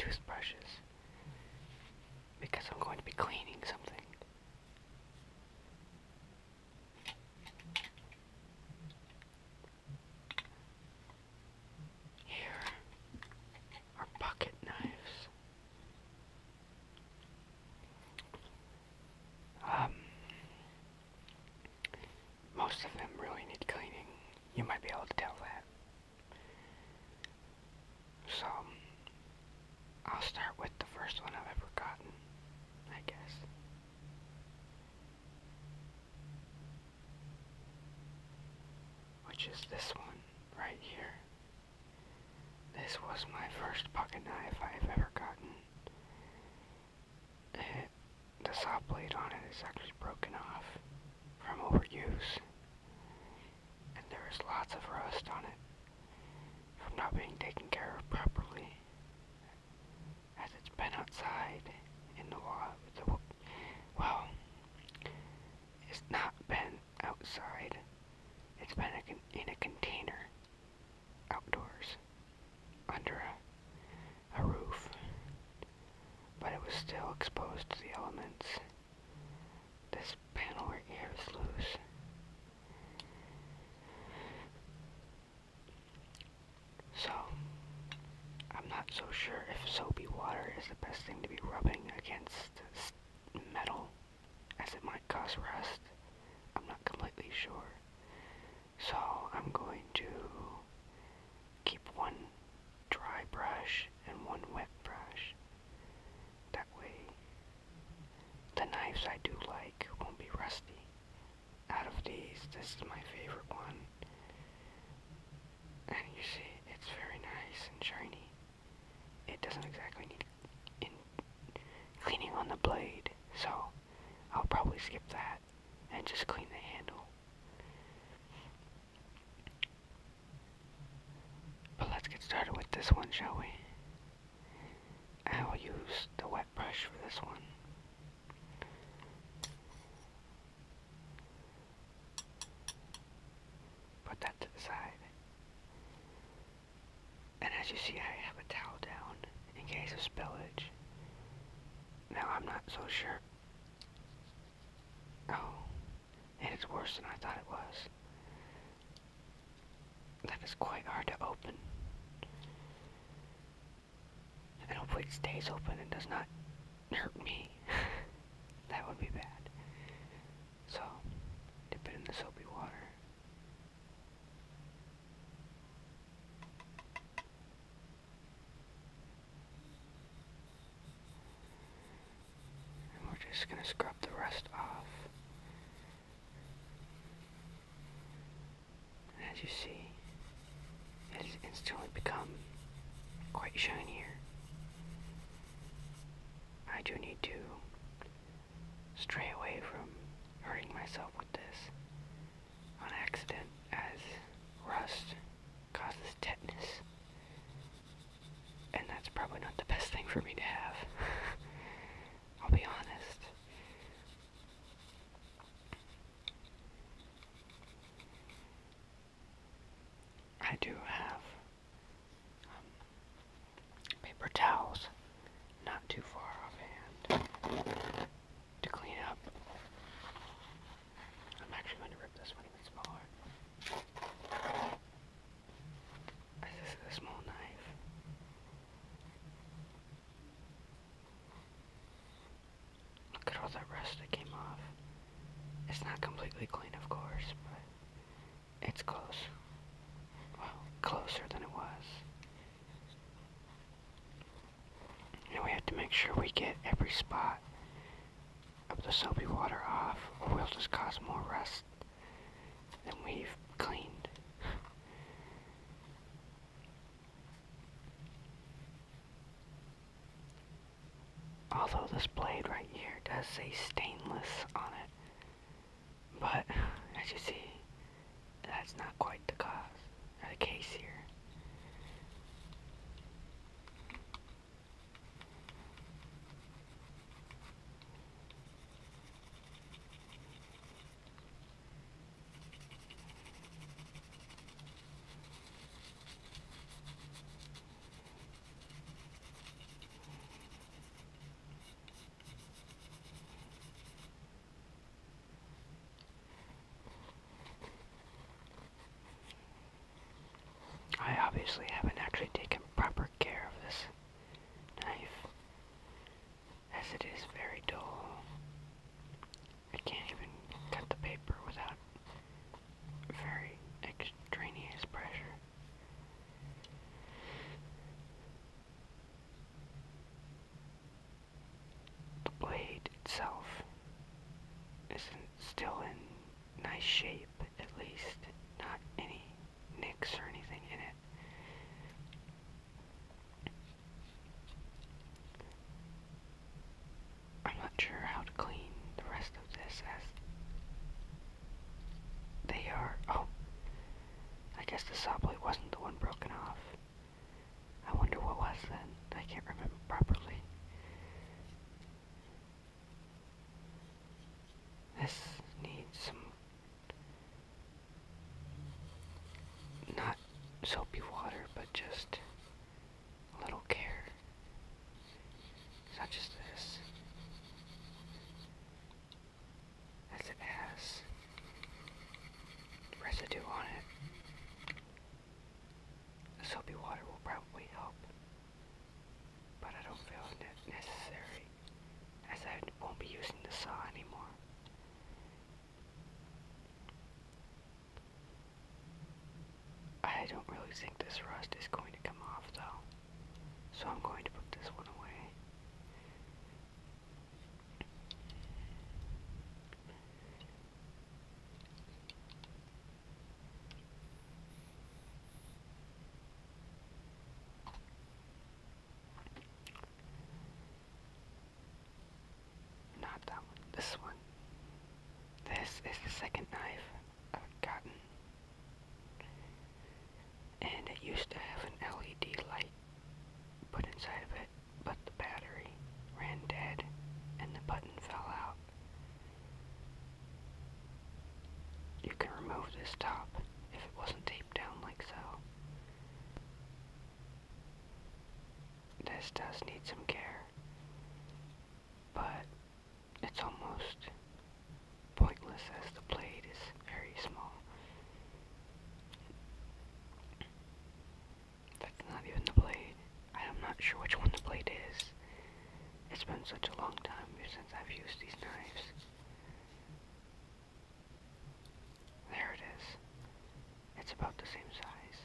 toothbrushes because I'm going to be cleaning something. Here are pocket knives. Most of them really need cleaning. You might be able to tell that. So, I'll start with the first one I've ever gotten, I guess. Which is this one, right here. This was my first pocket knife I've ever gotten. The saw blade on it is actually broken off from overuse. And there is lots of rust on it from not being taken care of properly, as it's been outside in the water. Well, it's not been outside. It's been in a container outdoors under a roof, but it was still exposed to the elements. This panel right here is loose. So, I'm not so sure if soapy water is the best thing to be rubbing against metal, as it might cause rust. I'm not completely sure. So, I'm going to keep one dry brush and one wet brush. That way, the knives I do like won't be rusty. Out of these, this is my favorite one. And you see, it's very nice and shiny. It doesn't exactly need cleaning on the blade, so I'll probably skip that and just clean the handle. But let's get started with this one, shall we? I will use the wet brush for this one. Put that to the side. And as you see, I have a towel down in case of spillage. Now, I'm not so sure. Oh, and it's worse than I thought it was. That is quite hard to open. And hopefully it stays open and does not hurt me. That would be bad. So, dip it in the soapy water. And we're just going to scrub the rest off. And as you see, it has instantly become quite shinier. I do need to stray away from hurting myself with this on accident, as rust causes tetanus, and that's probably not the best thing for me to have. I'll be honest. I do have paper towels not too far offhand to clean up. I'm actually going to rip this one even smaller, as this is a small knife. Look at all that rust that came off. It's not completely clean, of course, but it's close. Well, closer than it was. And we have to make sure we get every spot of the soapy water off, or we'll just cause more rust than we've cleaned. Although this blade right here does say stainless on it, but as you see, that's not quite the case here. obviously haven't actually taken proper care of this knife, as it is very dull. I can't even cut the paper without very extraneous pressure. The blade itself isn't still in nice shape, at least. Not any nicks or anything in it. I'm not sure how to clean the rest of this, as they are. Oh, I guess the saw blade wasn't the one broken off. I wonder what was then. I can't remember properly. This needs some, not soapy water, but just a little care, such as this, as it has residue on it. The soapy water will probably help, but I don't feel it necessary, as I won't be using the saw anymore. I don't really think this rust is going to come off though, so I'm going to put this one away. Not that one, this one. This is the second knife I've gotten, and it used to have an LED light put inside of it, but the battery ran dead and the button fell out. You can remove this top if it wasn't taped down like so. This does need some care, but it's almost pointless as the blade is very small. In fact, not even the blade. I'm not sure which one the blade is. It's been such a long time since I've used these knives. There it is. It's about the same size.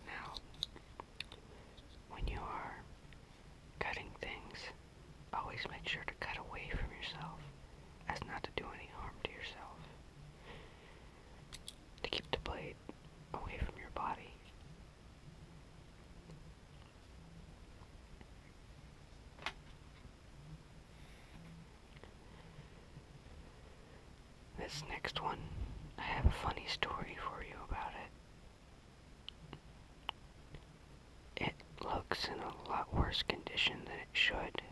Now, when you are cutting things, always make sure to cut away from yourself, as not to do any harm to yourself. To keep the blade away from your body. This next one, I have a funny story for you about it. It looks in a lot worse condition than it should.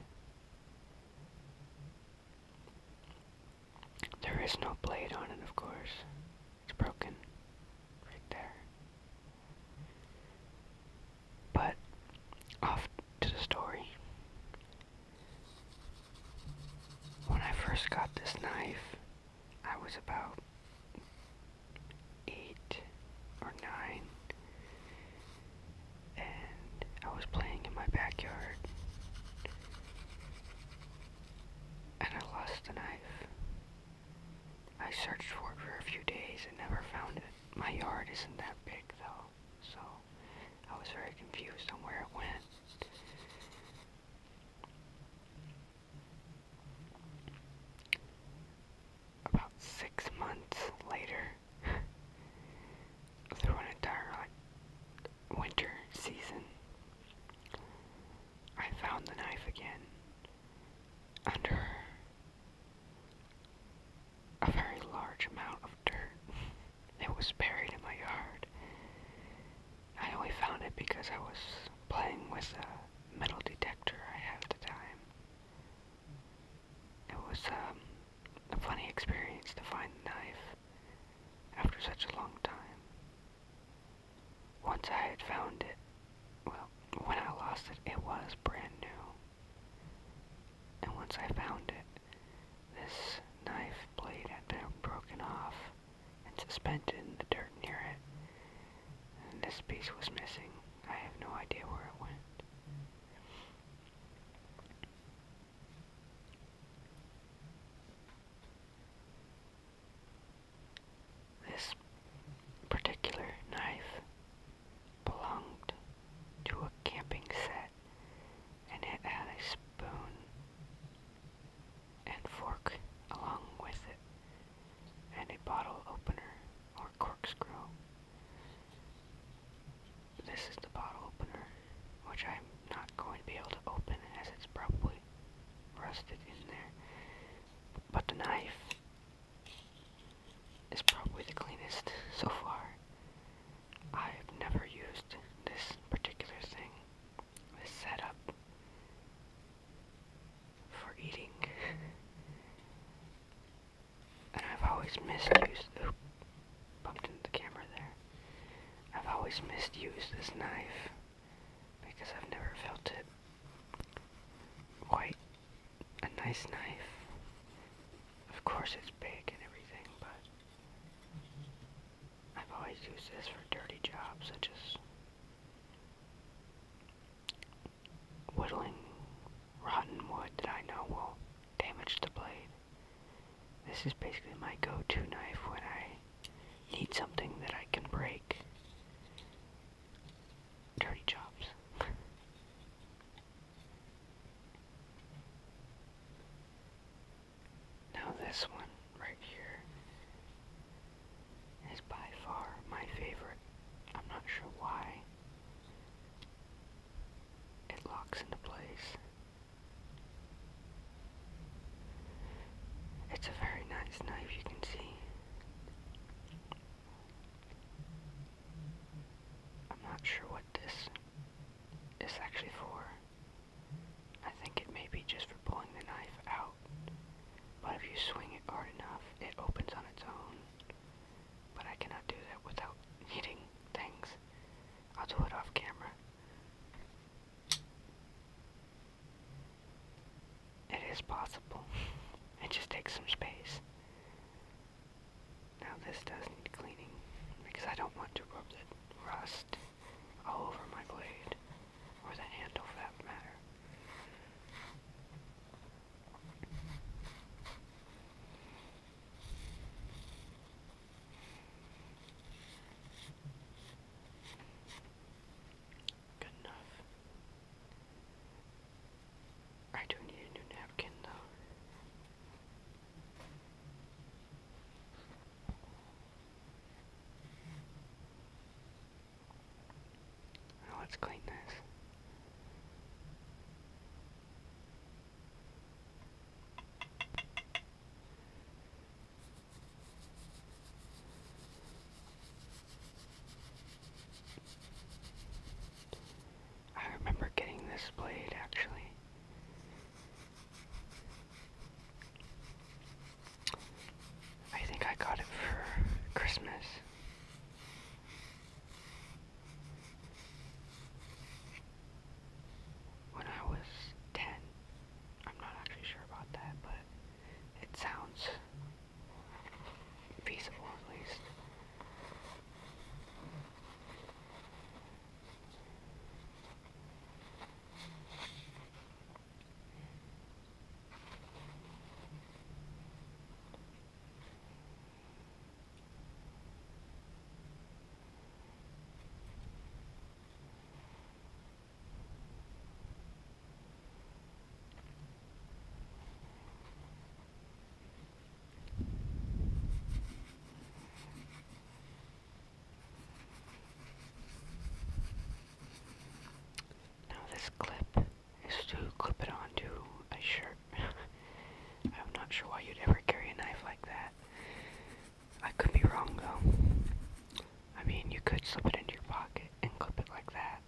There is no blade on it, of course. It's broken right there. But off to the story. When I first got this knife, I was about 8 or 9, and I was playing in my backyard, and I lost the knife. I searched for it for a few days and never found it. My yard isn't that big though, so I was very confused on where it went. About 6 months later, through an entire rusted in there. But the knife is probably the cleanest so far. I've never used this particular thing, this setup, for eating. And I've always misused, bumped into the camera there. I've always misused this knife because I've never felt it quite a nice knife. Of course it's big and everything, but I've always used this for dirty jobs such as whittling rotten wood that I know will damage the blade. This is basically my go-to knife when I need something that I can break. Dirty jobs. Now this one right here is by far my favorite. I'm not sure why. It locks into place. It's a very nice knife, you can see. I'm not sure what this is actually for. I think it may be just for pulling the knife out. But if you swing it hard enough, it opens on its own. But I cannot do that without hitting things. I'll do it off camera. It is possible. It just takes some space. Now this does need cleaning because I don't want to rub the rust all over my blade, or the handle for that matter. Good enough. I do need a new napkin though. Now let's clean this. I remember getting this blade actually. I think I got it for Christmas. When I was 10. I'm not actually sure about that, but it sounds feasible at least. Now this clip is to clip it onto a shirt. I'm not sure why you'd ever carry a knife like that. I could be wrong though. I mean, you could slip it into your pocket and clip it like that.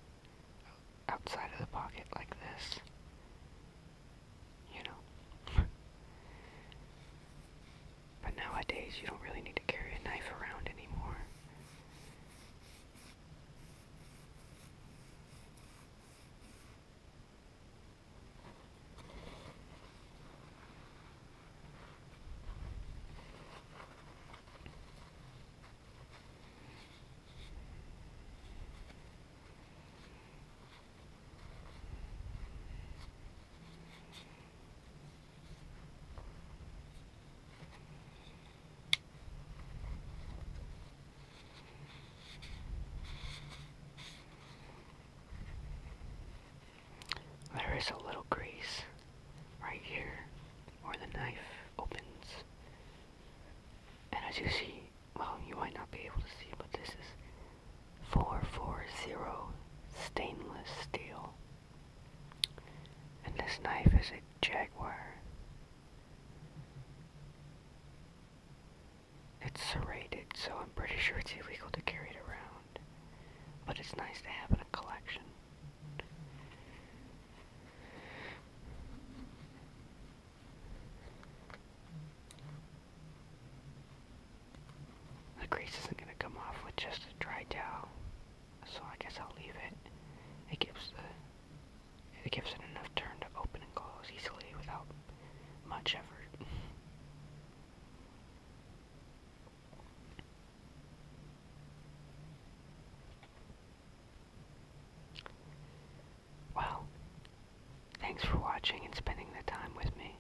Outside of the pocket like this. You know. But nowadays you don't really need to carry a knife around anymore. There is a little grease right here where the knife opens. And as you see, well, you might not be able to see, but this is 440 stainless steel. And this knife is a Jaguar sure it's illegal to carry it around, but it's nice to have in a collection. The grease isn't going to come off with just a dry towel, so I guess I'll leave it. It gives it enough turn to open and close easily without much effort. Well, thanks for watching and spending the time with me.